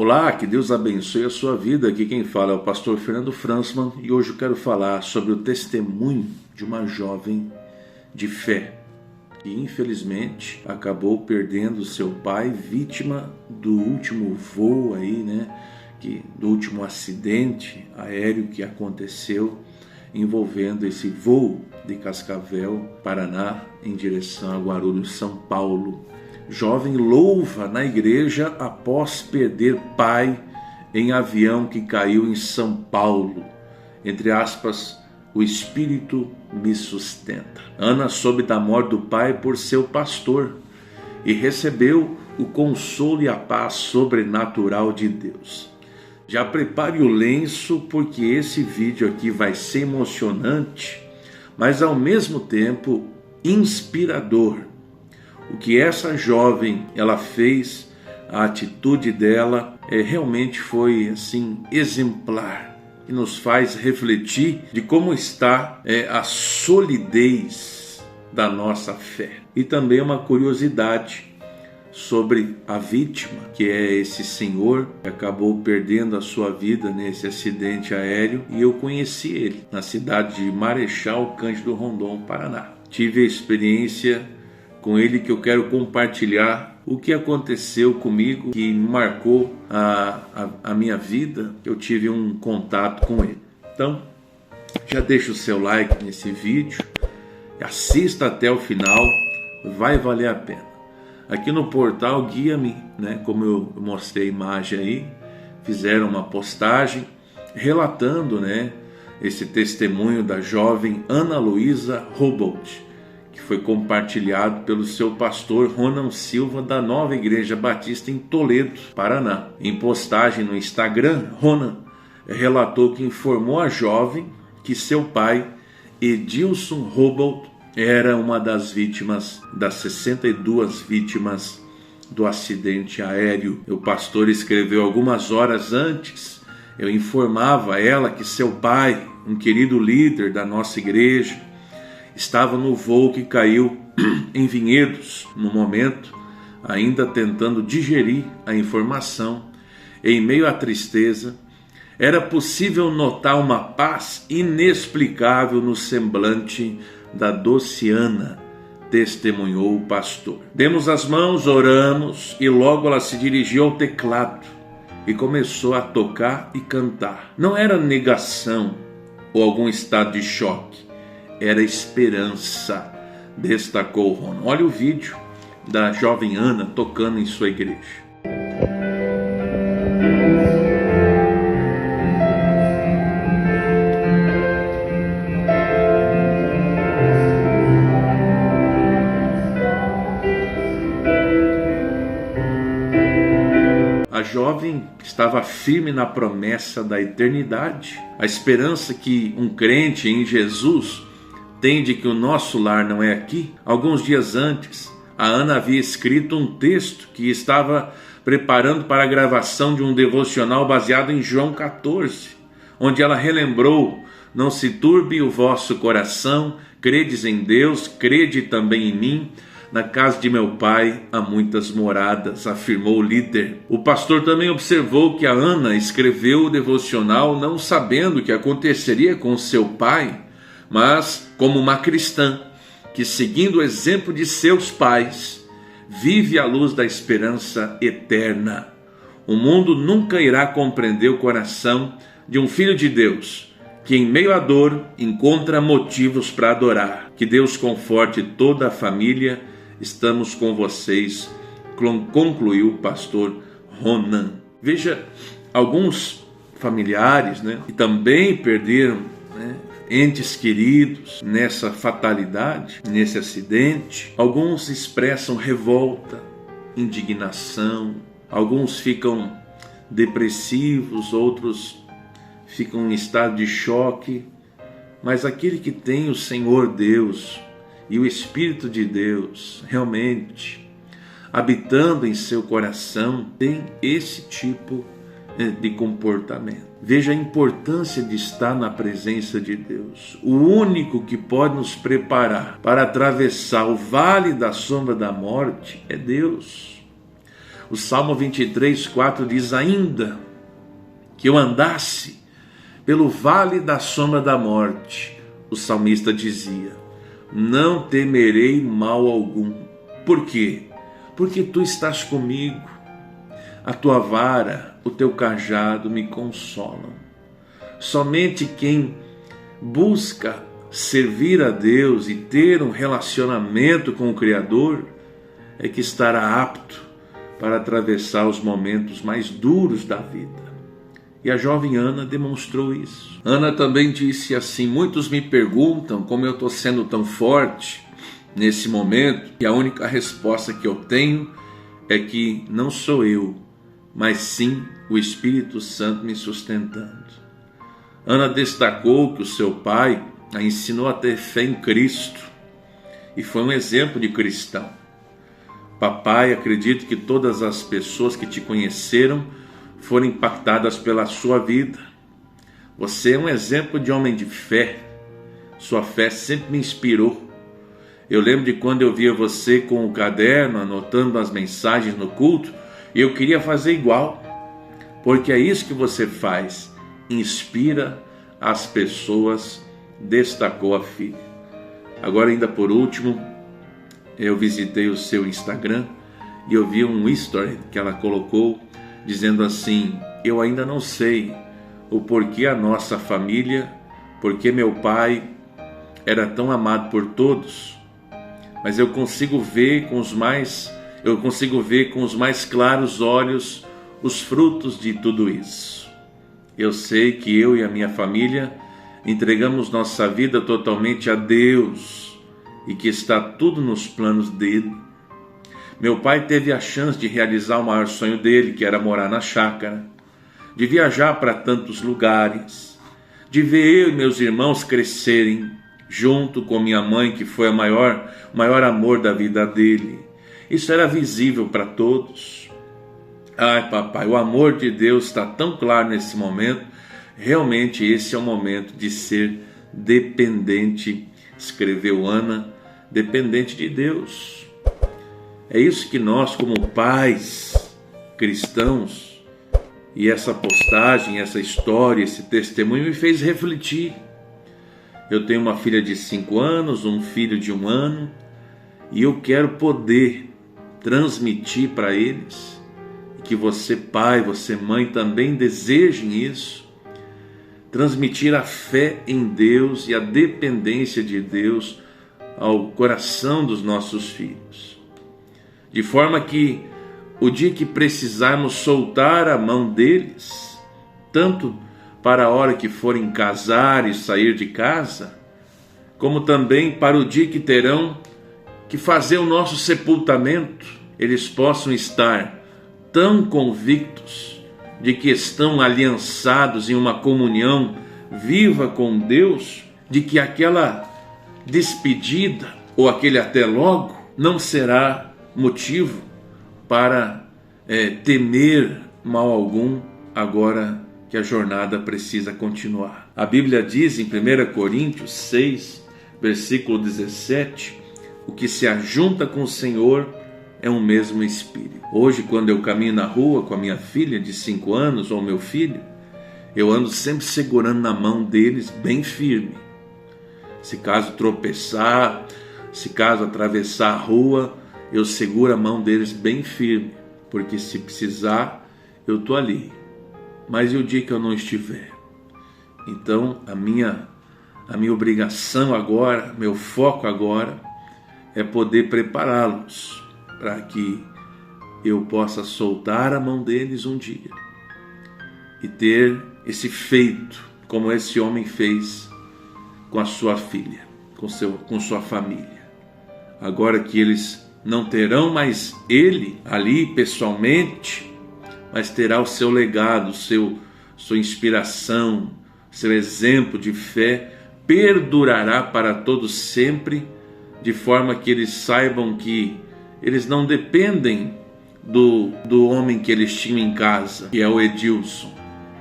Olá, que Deus abençoe a sua vida. Aqui quem fala é o pastor Fernando Fransman e hoje eu quero falar sobre o testemunho de uma jovem de fé que infelizmente acabou perdendo seu pai, vítima do último voo do último acidente aéreo que aconteceu envolvendo esse voo de Cascavel, Paraná, em direção a Guarulhos, São Paulo. Jovem louva na igreja após perder pai em avião que caiu em São Paulo. Entre aspas, o Espírito me sustenta. Ana soube da morte do pai por seu pastor e recebeu o consolo e a paz sobrenatural de Deus. Já prepare o lenço porque esse vídeo aqui vai ser emocionante, mas ao mesmo tempo inspirador. O que essa jovem ela fez, a atitude dela realmente foi assim exemplar e nos faz refletir de como está a solidez da nossa fé. E também uma curiosidade sobre a vítima, que é esse senhor que acabou perdendo a sua vida nesse acidente aéreo, e eu conheci ele na cidade de Marechal Cândido Rondon, Paraná. Tive a experiência com ele que eu quero compartilhar o que aconteceu comigo, que marcou a minha vida. Eu tive um contato com ele. Então, já deixa o seu like nesse vídeo, assista até o final, vai valer a pena. Aqui no portal Guia-me, como eu mostrei a imagem aí, fizeram uma postagem relatando esse testemunho da jovem Ana Luísa Robolt, que foi compartilhado pelo seu pastor Ronan Silva da Nova Igreja Batista em Toledo, Paraná. Em postagem no Instagram, Ronan relatou que informou a jovem que seu pai, Edilson Robolt, era uma das vítimas, das 62 vítimas do acidente aéreo. O pastor escreveu: algumas horas antes, eu informava ela que seu pai, um querido líder da nossa igreja, estava no voo que caiu em Vinhedos. No momento, ainda tentando digerir a informação, em meio à tristeza, era possível notar uma paz inexplicável no semblante da doce Ana, testemunhou o pastor. Demos as mãos, oramos e logo ela se dirigiu ao teclado e começou a tocar e cantar. Não era negação ou algum estado de choque, era esperança, destacou Ronan. Olha o vídeo da jovem Ana tocando em sua igreja. A jovem estava firme na promessa da eternidade, a esperança que um crente em Jesus tem de que o nosso lar não é aqui. Alguns dias antes, a Ana havia escrito um texto que estava preparando para a gravação de um devocional baseado em João 14, onde ela relembrou: não se turbe o vosso coração, credes em Deus, crede também em mim. Na casa de meu pai há muitas moradas, afirmou o líder. O pastor também observou que a Ana escreveu o devocional não sabendo o que aconteceria com seu pai, mas como uma cristã que, seguindo o exemplo de seus pais, vive à luz da esperança eterna. O mundo nunca irá compreender o coração de um filho de Deus que, em meio à dor, encontra motivos para adorar. Que Deus conforte toda a família. Estamos com vocês, concluiu o pastor Ronan. Veja, alguns familiares que também perderam entes queridos nessa fatalidade, nesse acidente. Alguns expressam revolta, indignação, alguns ficam depressivos, outros ficam em estado de choque. Mas aquele que tem o Senhor Deus e o Espírito de Deus realmente habitando em seu coração, tem esse tipo de comportamento. Veja a importância de estar na presença de Deus. O único que pode nos preparar para atravessar o vale da sombra da morte é Deus. O Salmo 23:4 diz: ainda que eu andasse pelo vale da sombra da morte, o salmista dizia, não temerei mal algum. Por quê? Porque tu estás comigo. A tua vara, o teu cajado me consolam. Somente quem busca servir a Deus e ter um relacionamento com o Criador é que estará apto para atravessar os momentos mais duros da vida. E a jovem Ana demonstrou isso. Ana também disse assim: muitos me perguntam como eu estou sendo tão forte nesse momento, e a única resposta que eu tenho é que não sou eu, mas sim o Espírito Santo me sustentando. Ana destacou que o seu pai a ensinou a ter fé em Cristo e foi um exemplo de cristão. Papai, acredito que todas as pessoas que te conheceram foram impactadas pela sua vida. Você é um exemplo de homem de fé. Sua fé sempre me inspirou. Eu lembro de quando eu via você com o caderno, anotando as mensagens no culto, e eu queria fazer igual, porque é isso que você faz, inspira as pessoas, destacou a filha. Agora, ainda por último, eu visitei o seu Instagram e eu vi um story que ela colocou, dizendo assim: eu ainda não sei o porquê a nossa família, porque meu pai era tão amado por todos, mas eu consigo ver com os mais claros olhos os frutos de tudo isso. Eu sei que eu e a minha família entregamos nossa vida totalmente a Deus e que está tudo nos planos dele. Meu pai teve a chance de realizar o maior sonho dele, que era morar na chácara, de viajar para tantos lugares, de ver eu e meus irmãos crescerem, junto com minha mãe, que foi o maior amor da vida dele. Isso era visível para todos. Ai, papai, o amor de Deus está tão claro nesse momento. Realmente esse é o momento de ser dependente, escreveu Ana, dependente de Deus. É isso que nós, como pais cristãos, e essa postagem, essa história, esse testemunho me fez refletir. Eu tenho uma filha de 5 anos, um filho de 1 ano, e eu quero poder transmitir para eles, que você pai, você mãe também desejem isso, transmitir a fé em Deus e a dependência de Deus ao coração dos nossos filhos. De forma que o dia que precisarmos soltar a mão deles, tanto para a hora que forem casar e sair de casa, como também para o dia que terão que fazer o nosso sepultamento, eles possam estar tão convictos de que estão aliançados em uma comunhão viva com Deus, de que aquela despedida ou aquele até logo não será motivo para temer mal algum, agora que a jornada precisa continuar. A Bíblia diz em 1 Coríntios 6, versículo 17, o que se ajunta com o Senhor é um mesmo Espírito. Hoje, quando eu caminho na rua com a minha filha de 5 anos ou meu filho, eu ando sempre segurando na mão deles bem firme. Se caso tropeçar, se caso atravessar a rua, eu seguro a mão deles bem firme, porque se precisar, eu estou ali. Mas e o dia que eu não estiver? Então, a minha obrigação agora, meu foco agora, é poder prepará-los para que eu possa soltar a mão deles um dia e ter esse feito, como esse homem fez com a sua filha, com sua família. Agora que eles não terão mais ele ali pessoalmente, mas terá o seu legado, sua inspiração, seu exemplo de fé, perdurará para todos sempre, de forma que eles saibam que eles não dependem do homem que eles tinham em casa, que é o Edilson.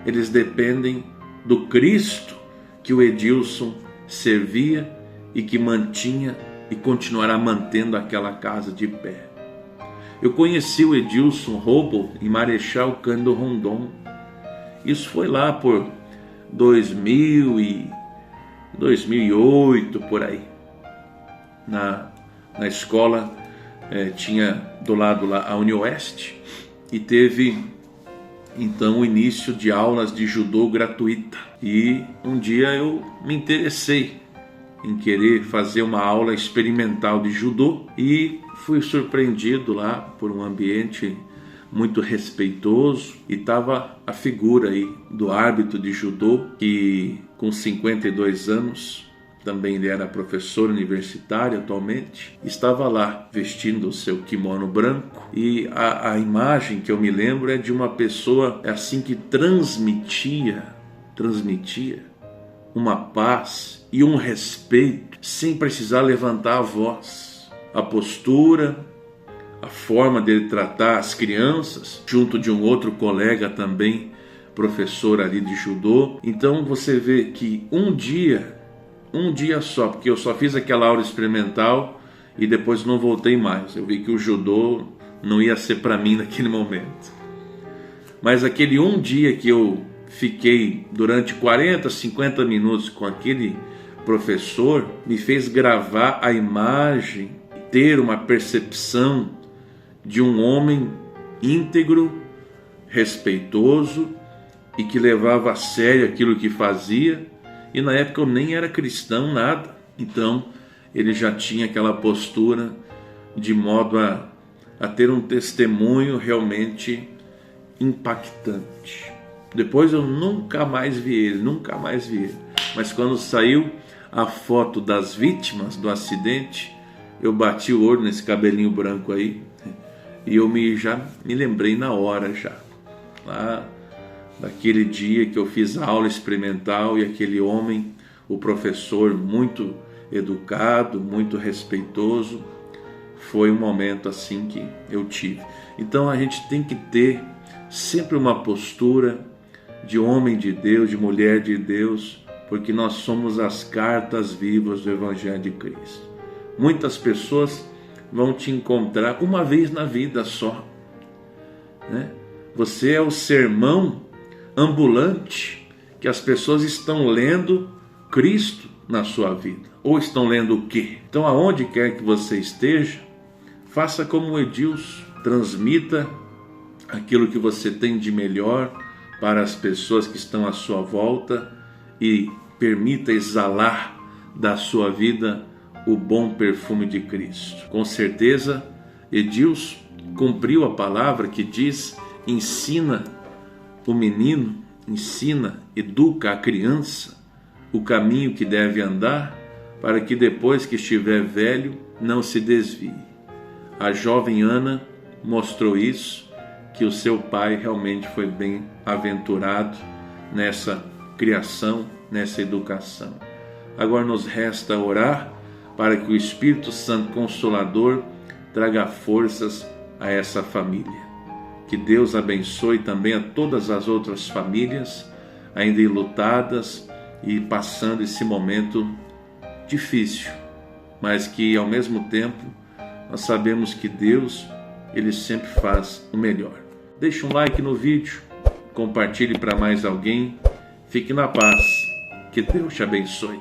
Eles dependem do Cristo que o Edilson servia e que mantinha e continuará mantendo aquela casa de pé. Eu conheci o Edilson Robo em Marechal Cândido Rondon. Isso foi lá por 2008, por aí. Na escola tinha do lado lá a UniOeste e teve então o início de aulas de judô gratuita. E um dia eu me interessei em querer fazer uma aula experimental de judô e fui surpreendido lá por um ambiente muito respeitoso, e estava a figura aí do árbitro de judô, que com 52 anos, também ele era professor universitário atualmente, estava lá vestindo o seu kimono branco, e a imagem que eu me lembro é de uma pessoa assim que transmitia uma paz e um respeito sem precisar levantar a voz. A postura, a forma dele tratar as crianças, junto de um outro colega também, professor ali de judô. Então você vê que um dia só, porque eu só fiz aquela aula experimental e depois não voltei mais. Eu vi que o judô não ia ser para mim naquele momento. Mas aquele um dia que eu fiquei durante 40, 50 minutos com aquele professor, me fez gravar a imagem, ter uma percepção de um homem íntegro, respeitoso e que levava a sério aquilo que fazia. E na época eu nem era cristão, nada. Então ele já tinha aquela postura de modo a ter um testemunho realmente impactante. Depois eu nunca mais vi ele. Mas quando saiu a foto das vítimas do acidente, eu bati o olho nesse cabelinho branco aí e eu já me lembrei na hora já. Lá daquele dia que eu fiz a aula experimental e aquele homem, o professor muito educado, muito respeitoso, foi um momento assim que eu tive. Então a gente tem que ter sempre uma postura de homem de Deus, de mulher de Deus, porque nós somos as cartas vivas do Evangelho de Cristo. Muitas pessoas vão te encontrar uma vez na vida só, né? Você é o sermão ambulante que as pessoas estão lendo Cristo na sua vida. Ou estão lendo o quê? Então, aonde quer que você esteja, faça como o Edilson, transmita aquilo que você tem de melhor para as pessoas que estão à sua volta e permita exalar da sua vida o bom perfume de Cristo. Com certeza, Edilson cumpriu a palavra que diz: ensina o menino, educa a criança o caminho que deve andar, para que depois que estiver velho não se desvie. A jovem Ana mostrou isso, que o seu pai realmente foi bem aventurado nessa criação, nessa educação. Agora nos resta orar para que o Espírito Santo Consolador traga forças a essa família. Que Deus abençoe também a todas as outras famílias ainda enlutadas e passando esse momento difícil, mas que ao mesmo tempo nós sabemos que Deus, Ele sempre faz o melhor. Deixe um like no vídeo, compartilhe para mais alguém. Fique na paz. Que Deus te abençoe.